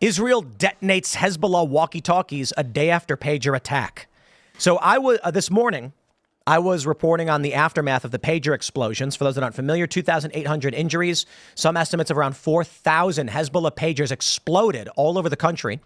Israel detonates Hezbollah walkie-talkies a day after pager attack. So this morning, I was reporting on the aftermath of the pager explosions. For those that aren't familiar, 2,800 injuries, some estimates of around 4,000 Hezbollah pagers exploded all over the country.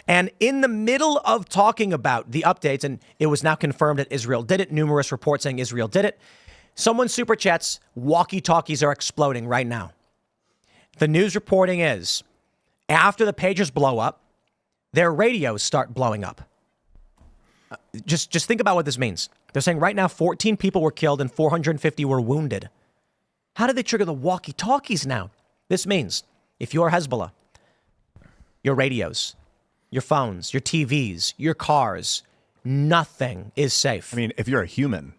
And in the middle of talking about the updates, and it was now confirmed that Israel did it, numerous reports saying Israel did it, someone super chats, walkie-talkies are exploding right now. The news reporting is, after the pagers blow up, their radios start blowing up. Just think about what this means. They're saying right now 14 people were killed and 450 were wounded. How did they trigger the walkie-talkies now? This means if you're Hezbollah, your radios, your phones, your TVs, your cars, nothing is safe. I mean, if you're a human,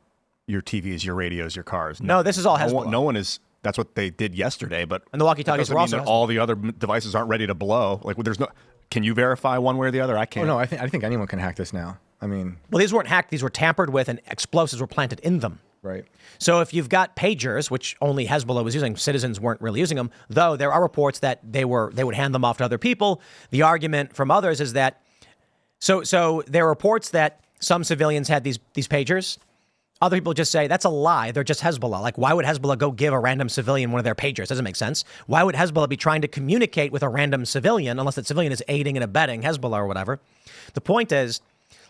your TVs, your radios, your cars. No, this is all Hezbollah. No one is. That's what they did yesterday. But and the walkie-talkies are also that all the other devices aren't ready to blow. Like, there's no. Can you verify one way or the other? I can't. Oh no, I think anyone can hack this now. I mean, well, these weren't hacked; these were tampered with, and explosives were planted in them. Right. So if you've got pagers, which only Hezbollah was using, citizens weren't really using them, though there are reports that they would hand them off to other people. The argument from others is that so there are reports that some civilians had these pagers. Other people just say that's a lie. They're just Hezbollah. Like, why would Hezbollah go give a random civilian one of their pagers? Doesn't make sense. Why would Hezbollah be trying to communicate with a random civilian unless that civilian is aiding and abetting Hezbollah or whatever? The point is,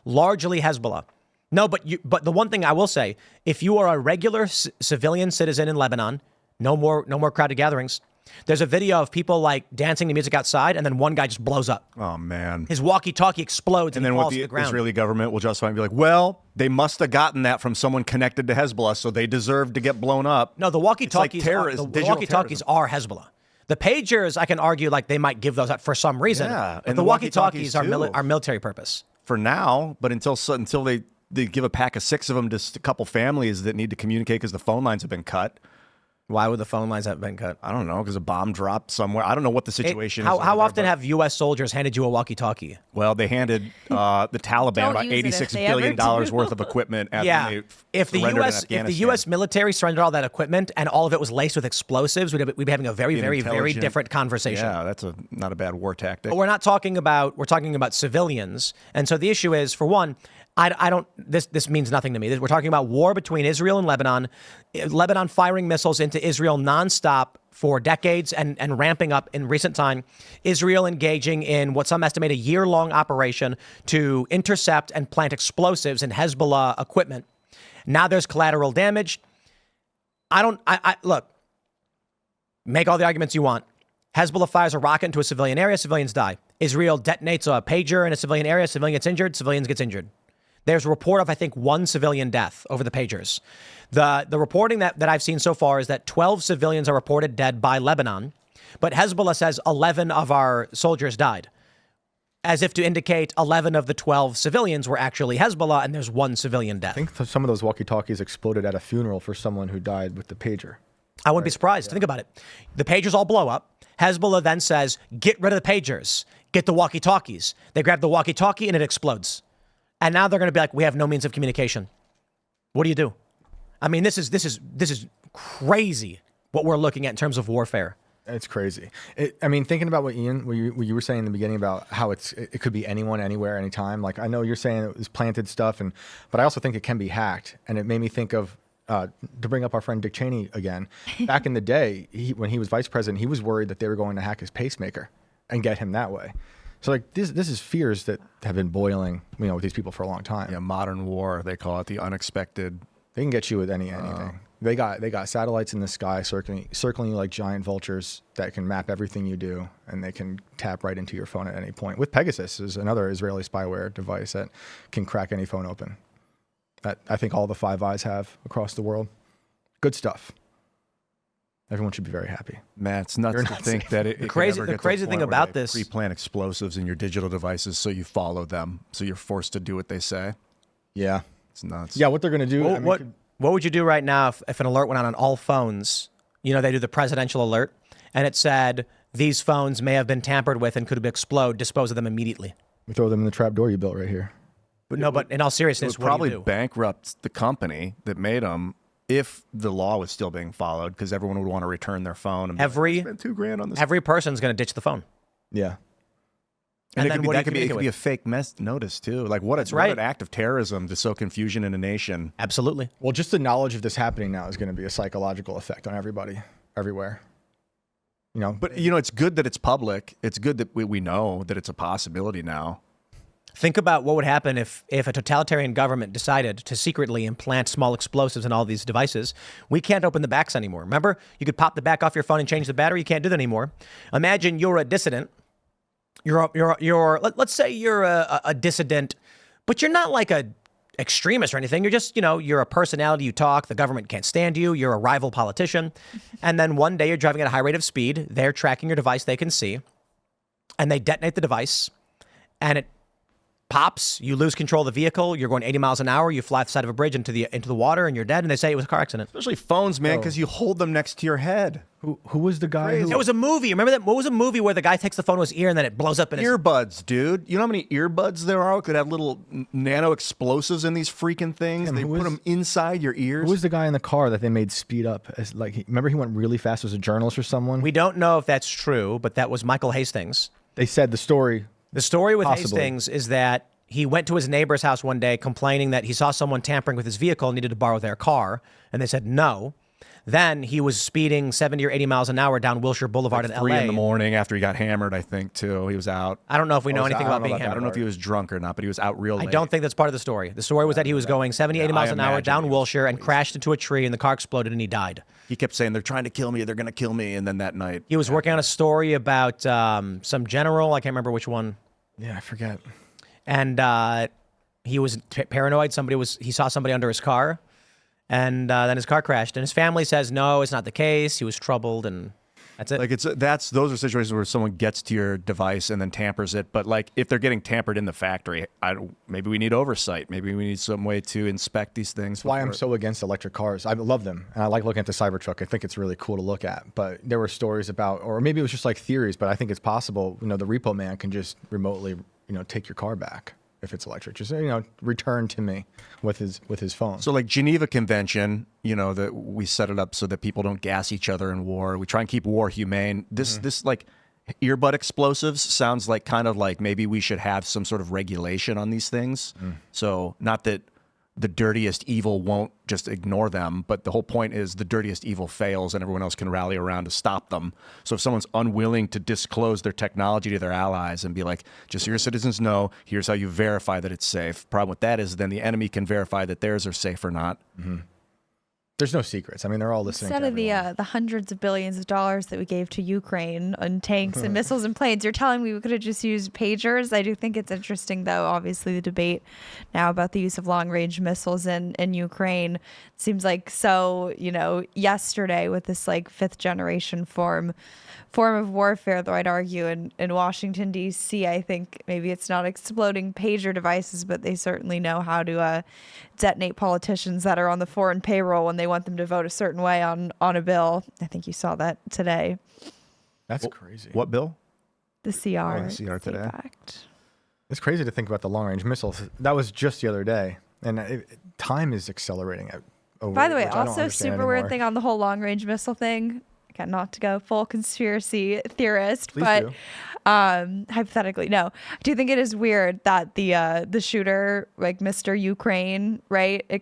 largely Hezbollah. No, but the one thing I will say, if you are a regular civilian citizen in Lebanon, no more crowded gatherings. There's a video of people like dancing to music outside, and then one guy just blows up. Oh man! His walkie-talkie explodes, and then he falls to the the ground. Israeli government will justify and be like, "Well, they must have gotten that from someone connected to Hezbollah, so they deserve to get blown up." No, the walkie-talkies, the walkie-talkies are Hezbollah. The pagers, I can argue, like they might give those out for some reason. Yeah, and the walkie-talkies are military purpose for now. But until they give a pack of 6 of them to a couple families that need to communicate because the phone lines have been cut. Why would the phone lines have been cut? I don't know, because a bomb dropped somewhere. I don't know what the situation is. How often have U.S. soldiers handed you a walkie-talkie? Well, they handed the Taliban about $86 billion worth of equipment. If the U.S. military surrendered all that equipment and all of it was laced with explosives, we'd be having a very, very, very different conversation. Yeah, that's not a bad war tactic. But we're talking about civilians. And so the issue is, for one, this means nothing to me. We're talking about war between Israel and Lebanon, Lebanon firing missiles into Israel nonstop for decades and ramping up in recent time, Israel engaging in what some estimate a year-long operation to intercept and plant explosives in Hezbollah equipment. Now there's collateral damage. Look, make all the arguments you want. Hezbollah fires a rocket into a civilian area, civilians die. Israel detonates a pager in a civilian area, civilian gets injured, civilians gets injured. There's a report of, I think, 1 civilian death over the pagers. The reporting that I've seen so far is that 12 civilians are reported dead by Lebanon, but Hezbollah says 11 of our soldiers died, as if to indicate 11 of the 12 civilians were actually Hezbollah, and there's 1 civilian death. I think some of those walkie-talkies exploded at a funeral for someone who died with the pager. I wouldn't be surprised. Yeah. Think about it. The pagers all blow up. Hezbollah then says, get rid of the pagers, get the walkie-talkies. They grab the walkie-talkie and it explodes. And now they're going to be like, we have no means of communication. What do you do? I mean, this is crazy what we're looking at in terms of warfare. It's crazy. I mean, thinking about what you were saying in the beginning about how it could be anyone, anywhere, anytime. Like, I know you're saying it was planted stuff, but I also think it can be hacked. And it made me think of, to bring up our friend Dick Cheney again, back in the day, when he was vice president, he was worried that they were going to hack his pacemaker and get him that way. So like this is fears that have been boiling, with these people for a long time. Yeah, modern war, they call it the unexpected. They can get you with anything. They got satellites in the sky circling you like giant vultures that can map everything you do, and they can tap right into your phone at any point. With Pegasus is another Israeli spyware device that can crack any phone open. That I think all the Five Eyes have across the world. Good stuff. Everyone should be very happy. Matt, it's nuts to think that the crazy thing about this, pre-plan explosives in your digital devices so you follow them, so you're forced to do what they say. Yeah, it's nuts. Yeah, what they're going to do. What would you do right now if an alert went on all phones? They do the presidential alert, and it said these phones may have been tampered with and could explode. Dispose of them immediately. We throw them in the trap door you built right here. But in all seriousness, it would probably bankrupt the company that made them. If the law was still being followed, because everyone would want to return their phone. And spend $2,000 on this. Every person's going to ditch the phone. Yeah. And it then could be, what do you that could be, it communicate could be a with? fake notice too. Like what right. an act of terrorism to sow confusion in a nation. Absolutely. Well, just the knowledge of this happening now is going to be a psychological effect on everybody, everywhere. You know, But it's good that it's public. It's good that we know that it's a possibility now. Think about what would happen if a totalitarian government decided to secretly implant small explosives in all these devices. We can't open the backs anymore. Remember, you could pop the back off your phone and change the battery. You can't do that anymore. Imagine you're a dissident. Let's say you're a dissident, but you're not like a extremist or anything. You're just, you're a personality. You talk. The government can't stand you. You're a rival politician. And then one day you're driving at a high rate of speed. They're tracking your device. They can see. And they detonate the device. And it pops. You lose control of the vehicle. You're going 80 miles an hour. You fly off the side of a bridge into the water and you're dead. And they say it was a car accident. Especially phones, man, because you hold them next to your head. who was the guy? It was a movie. Remember that? What was a movie where the guy takes the phone to his ear and then it blows up in his... Earbuds, dude. You know how many earbuds there are that have little nano explosives in these freaking things? They put them inside your ears. Who was the guy in the car that they made speed up? Remember he went really fast as a journalist or someone? We don't know if that's true, but that was Michael Hastings. They said the story. The story with Possibly. Hastings is that he went to his neighbor's house one day complaining that he saw someone tampering with his vehicle and needed to borrow their car. And they said no. Then he was speeding 70 or 80 miles an hour down Wilshire Boulevard in 3 LA. in the morning after he got hammered, I think, too. He was out. I don't know if we know anything about being I hammered. don't know if he was drunk or not, but he was out real late. I don't think that's part of the story. The story was that he was going 70, 80 miles an hour down Wilshire and crashed into a tree and the car exploded and he died. He kept saying, they're trying to kill me, they're going to kill me. And then that night... He was working on a story about some general. I can't remember which one. Yeah, I forget. And he was paranoid. He saw somebody under his car. And then his car crashed. And his family says, no, it's not the case. He was troubled, and that's it. Like those are situations where someone gets to your device and then tampers it. But like if they're getting tampered in the factory, maybe we need oversight. Maybe we need some way to inspect these things. That's why I'm so against electric cars. I love them, and I like looking at the Cybertruck. I think it's really cool to look at. But there were stories about, or maybe it was just like theories, but I think it's possible. The repo man can just remotely, take your car back. If it's electric, just return to me with his phone. So like Geneva Convention, that we set it up so that people don't gas each other in war. We try and keep war humane. This like earbud explosives sounds like kind of like maybe we should have some sort of regulation on these things. So not that the dirtiest evil won't just ignore them, but the whole point is the dirtiest evil fails and everyone else can rally around to stop them. So if someone's unwilling to disclose their technology to their allies and be like, just so your citizens know, here's how you verify that it's safe. Problem with that is then the enemy can verify that theirs are safe or not. There's no secrets. I mean, they're all listening. Instead of the hundreds of billions of dollars that we gave to Ukraine on tanks and missiles and planes, you're telling me we could have just used pagers? I do think it's interesting, though, obviously, the debate now about the use of long-range missiles in Ukraine. It seems like yesterday with this like fifth-generation form of warfare, though I'd argue in Washington, D.C., I think maybe it's not exploding pager devices, but they certainly know how to detonate politicians that are on the foreign payroll when they want them to vote a certain way on a bill. I think you saw that today. That's crazy. What bill? The CR. The CR today. Act. It's crazy to think about the long-range missiles. That was just the other day, and time is accelerating. By the way, which I don't also understand super anymore. weird thing on the whole long-range missile thing. Again, not to go full conspiracy theorist, Please but do. Hypothetically, no. I do think it is weird that the shooter, like Mr. Ukraine, right? He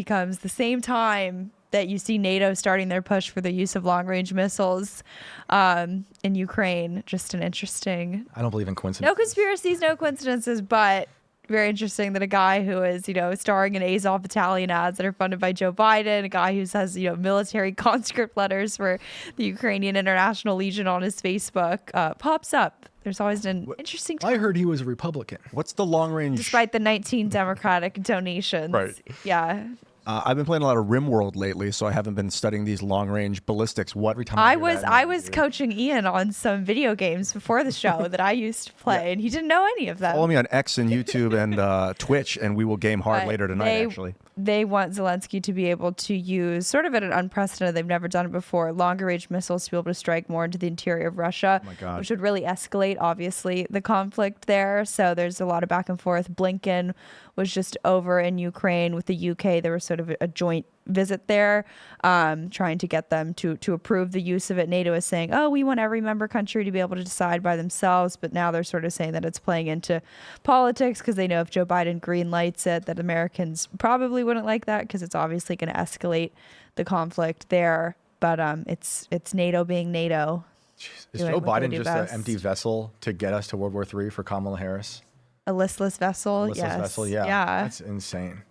comes the same time that you see NATO starting their push for the use of long-range missiles in Ukraine. Just an interesting. I don't believe in coincidences. No conspiracies, no coincidences, but very interesting that a guy who is, starring in Azov Battalion ads that are funded by Joe Biden, a guy who has, military conscript letters for the Ukrainian International Legion on his Facebook, pops up. There's always an interesting I heard he was a Republican. What's the long range? despite the 19 Democratic donations. Right. Yeah. I've been playing a lot of RimWorld lately, so I haven't been studying these long-range ballistics. Every time I was coaching Ian on some video games before the show that I used to play, and he didn't know any of them. Follow me on X and YouTube and Twitch, and we will game hard But later tonight, actually. They want Zelensky to be able to use, sort of at an unprecedented, they've never done it before, longer range missiles to be able to strike more into the interior of Russia, Oh my God. which would really escalate, obviously, the conflict there. So there's a lot of back and forth. Blinken was just over in Ukraine with the UK. There was sort of a joint visit there, trying to get them to approve the use of it. NATO is saying, oh, we want every member country to be able to decide by themselves, but now they're sort of saying that it's playing into politics because they know if Joe Biden green lights it, that Americans probably wouldn't like that because it's obviously going to escalate the conflict there. But it's NATO being NATO. Is Joe Biden just an empty vessel to get us to World War III for Kamala Harris? A listless vessel, Listless vessel, yeah. That's insane.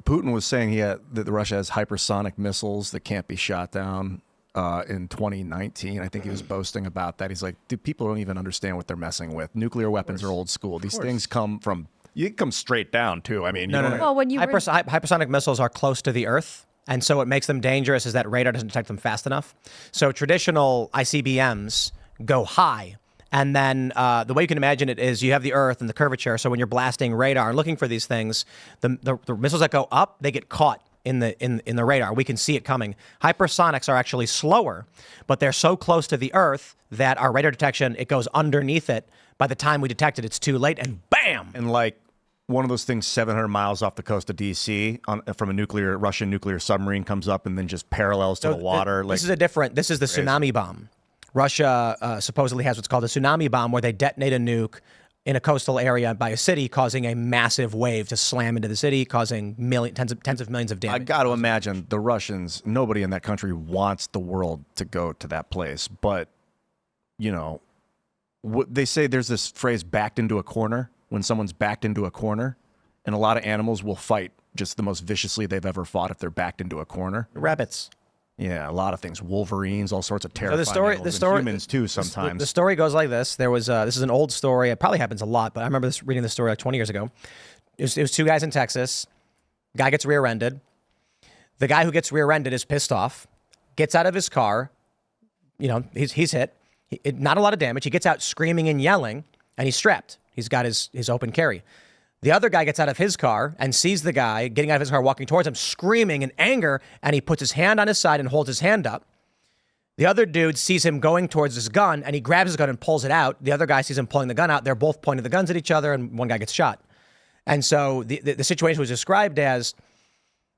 Putin was saying that Russia has hypersonic missiles that can't be shot down in 2019. I think he was boasting about that. He's like, dude, people don't even understand what they're messing with. Nuclear weapons are old school. These things come straight down, too. I mean, no. Well, when hypersonic missiles are close to the Earth. And so what makes them dangerous is that radar doesn't detect them fast enough. So traditional ICBMs go high. And then the way you can imagine it is you have the Earth and the curvature. So when you're blasting radar and looking for these things, the missiles that go up, they get caught in the radar. We can see it coming. Hypersonics are actually slower, but they're so close to the Earth that our radar detection, it goes underneath it. By the time we detect it, it's too late, and bam! And like one of those things 700 miles off the coast of D.C. From a Russian nuclear submarine comes up and then just parallels to the water. This is the tsunami bomb. Russia supposedly has what's called a tsunami bomb, where they detonate a nuke in a coastal area by a city, causing a massive wave to slam into the city, causing tens of millions of damage. I got to imagine the Russians, nobody in that country wants the world to go to that place. But, they say there's this phrase, backed into a corner, when someone's backed into a corner, and a lot of animals will fight just the most viciously they've ever fought if they're backed into a corner. Rabbits. Yeah, a lot of things. Wolverines, all sorts of terrifying animals, and humans too sometimes. The story goes like this. There was this is an old story. It probably happens a lot, but I remember reading this story like 20 years ago. It was two guys in Texas. Guy gets rear-ended. The guy who gets rear-ended is pissed off, gets out of his car. He's hit. Not a lot of damage. He gets out screaming and yelling, and he's strapped. He's got his open carry. The other guy gets out of his car and sees the guy getting out of his car, walking towards him, screaming in anger, and he puts his hand on his side and holds his hand up. The other dude sees him going towards his gun, and he grabs his gun and pulls it out. The other guy sees him pulling the gun out. They're both pointing the guns at each other, and one guy gets shot. And so the situation was described as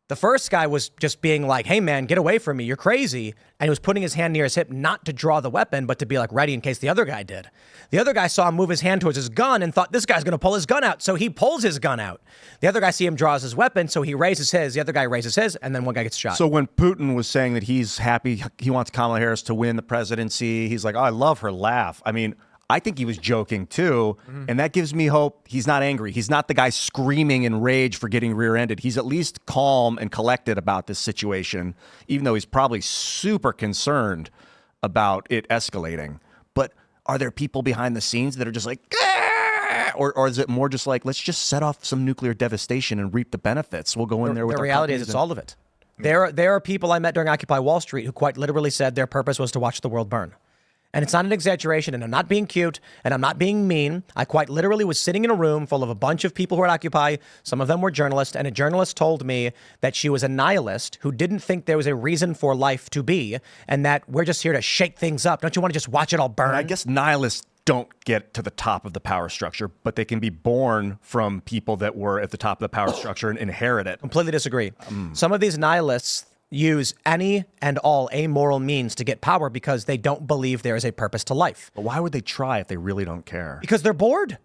the first guy was just being like, hey, man, get away from me. You're crazy. And he was putting his hand near his hip, not to draw the weapon, but to be like ready in case the other guy did. The other guy saw him move his hand towards his gun and thought, this guy's going to pull his gun out. So he pulls his gun out. The other guy see him draws his weapon. So he raises his. The other guy raises his. And then one guy gets shot. So when Putin was saying that he's happy, he wants Kamala Harris to win the presidency, he's like, oh, I love her laugh. I mean, I think he was joking too, and that gives me hope. He's not angry. He's not the guy screaming in rage for getting rear-ended. He's at least calm and collected about this situation, even though he's probably super concerned about it escalating. But are there people behind the scenes that are just like, ah! or is it more just like, let's just set off some nuclear devastation and reap the benefits? We'll go in there with the our reality is it's all of it. There are people I met during Occupy Wall Street who quite literally said their purpose was to watch the world burn. And it's not an exaggeration, and I'm not being cute, and I'm not being mean. I quite literally was sitting in a room full of a bunch of people who were at Occupy. Some of them were journalists, and a journalist told me that she was a nihilist who didn't think there was a reason for life to be, and that we're just here to shake things up. Don't you want to just watch it all burn? And I guess nihilists don't get to the top of the power structure, but they can be born from people that were at the top of the power structure and inherit it. Completely disagree. Some of these nihilists use any and all amoral means to get power because they don't believe there is a purpose to life. But why would they try if they really don't care? Because they're bored.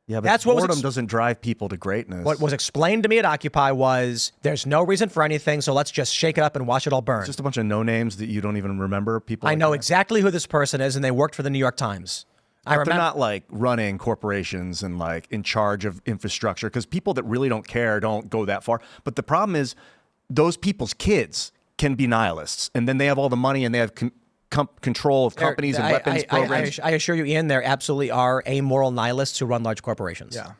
Yeah, but boredom doesn't drive people to greatness. What was explained to me at Occupy was there's no reason for anything, so let's just shake it up and watch it all burn. It's just a bunch of no-names that you don't even remember. People. I know exactly who this person is, and they worked for the New York Times. They're not like running corporations and like in charge of infrastructure, because people that really don't care don't go that far. But the problem is those people's kids can be nihilists, and then they have all the money and they have control of companies and weapons programs. I assure you, Ian, there absolutely are amoral nihilists who run large corporations. Yeah.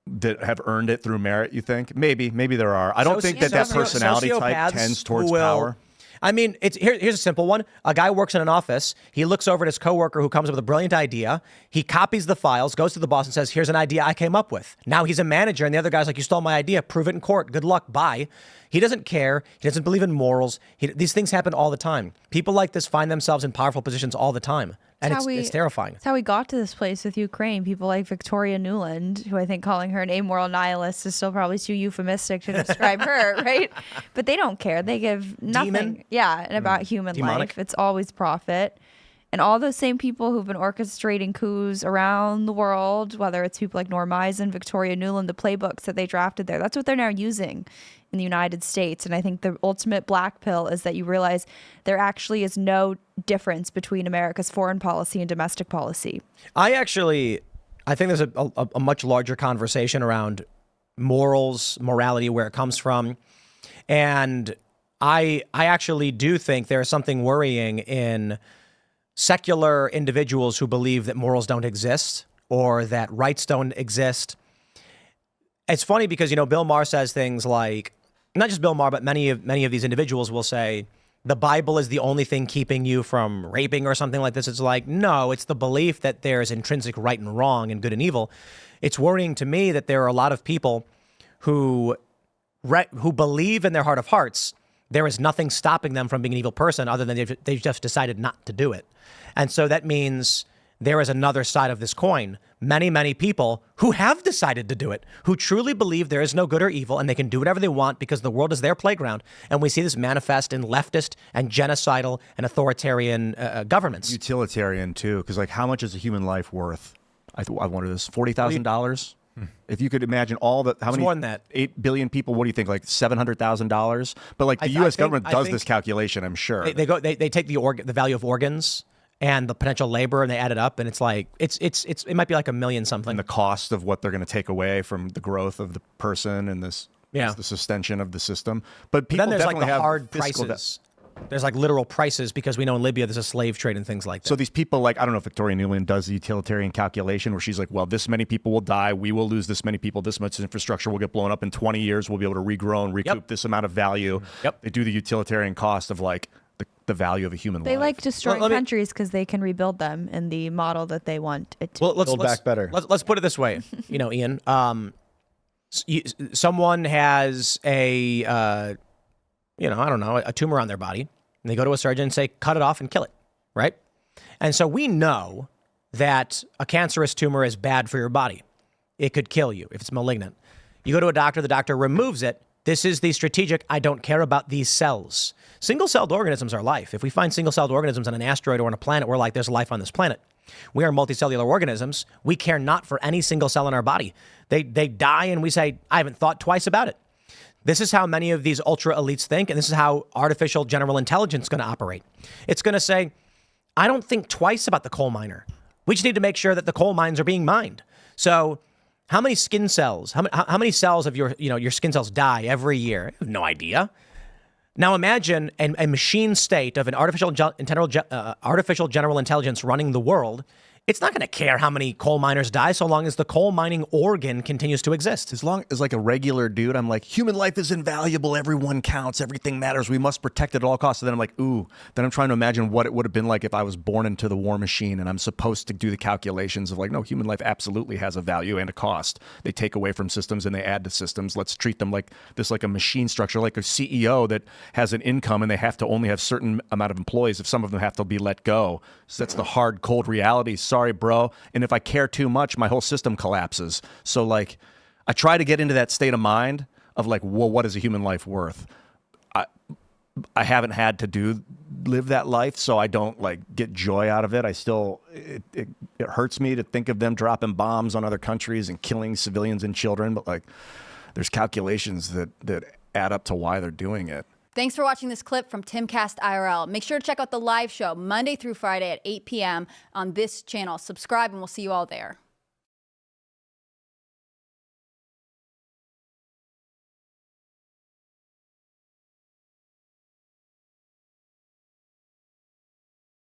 That have earned it through merit, you think? Maybe there are. I don't think that personality type tends towards power. I mean, here's a simple one. A guy works in an office. He looks over at his coworker who comes up with a brilliant idea. He copies the files, goes to the boss and says, here's an idea I came up with. Now he's a manager, and the other guy's like, you stole my idea. Prove it in court. Good luck. Bye. He doesn't care. He doesn't believe in morals. These things happen all the time. People like this find themselves in powerful positions all the time. And it's terrifying. That's how we got to this place with Ukraine. People like Victoria Nuland, who I think calling her an amoral nihilist is still probably too euphemistic to describe her, right? But they don't care. They give nothing. Demon? Yeah, and about human Demonic? life. It's always profit. And all those same people who've been orchestrating coups around the world, whether it's people like Norm Eisen, Victoria Nuland, the playbooks that they drafted there, that's what they're now using in the United States. And I think the ultimate black pill is that you realize there actually is no difference between America's foreign policy and domestic policy. I think there's a much larger conversation around morals, morality, where it comes from. And I actually do think there's something worrying in secular individuals who believe that morals don't exist or that rights don't exist. It's funny because, Bill Maher says things like, not just Bill Maher, but many of these individuals will say, the Bible is the only thing keeping you from raping or something like this. It's like, no, it's the belief that there's intrinsic right and wrong and good and evil. It's worrying to me that there are a lot of people who believe in their heart of hearts there is nothing stopping them from being an evil person other than they've just decided not to do it. And so that means there is another side of this coin. Many, many people who have decided to do it, who truly believe there is no good or evil and they can do whatever they want because the world is their playground. And we see this manifest in leftist and genocidal and authoritarian governments. Utilitarian, too, because how much is a human life worth? I wonder this, $40,000? If you could imagine how many more than that. 8 billion people, what do you think, $700,000? But the U.S. government does this calculation, I'm sure. They take the value of organs and the potential labor and they add it up, and it's it might be like $1 million something. And the cost of what they're going to take away from the growth of the person and the sustention of the system. But people then there's definitely the have hard prices. There's literal prices because we know in Libya there's a slave trade and things like that. So these people, I don't know if Victoria Nuland does the utilitarian calculation where she's like, well, this many people will die. We will lose this many people. This much infrastructure will get blown up in 20 years. We'll be able to regrow and recoup this amount of value. Yep. They do the utilitarian cost of the value of a human life. They like destroying countries because they can rebuild them in the model that they want it to. Well, let's build back better. Let's put it this way, Ian. Someone has a tumor on their body. And they go to a surgeon and say, cut it off and kill it, right? And so we know that a cancerous tumor is bad for your body. It could kill you if it's malignant. You go to a doctor, the doctor removes it. This is the strategic, I don't care about these cells. Single-celled organisms are life. If we find single-celled organisms on an asteroid or on a planet, we're like, there's life on this planet. We are multicellular organisms. We care not for any single cell in our body. They die and we say, I haven't thought twice about it. This is how many of these ultra elites think, and this is how artificial general intelligence is going to operate. It's going to say, I don't think twice about the coal miner. We just need to make sure that the coal mines are being mined. So how many skin cells, how many cells of your skin cells die every year? I have no idea. Now imagine a machine state of an artificial general intelligence running the world. It's not going to care how many coal miners die so long as the coal mining organ continues to exist. As long as a regular dude, I'm like, human life is invaluable. Everyone counts. Everything matters. We must protect it at all costs. And then I'm like, ooh. Then I'm trying to imagine what it would have been like if I was born into the war machine and I'm supposed to do the calculations of no, human life absolutely has a value and a cost. They take away from systems and they add to systems. Let's treat them like a machine structure, like a CEO that has an income and they have to only have certain amount of employees if some of them have to be let go. So that's the hard, cold reality. Sorry, bro. And if I care too much, my whole system collapses. So I try to get into that state of mind of well, what is a human life worth? I haven't had to live that life, so I don't get joy out of it. I still, it hurts me to think of them dropping bombs on other countries and killing civilians and children. But there's calculations that add up to why they're doing it. Thanks for watching this clip from Timcast IRL. Make sure to check out the live show Monday through Friday at 8 p.m. on this channel. Subscribe and we'll see you all there.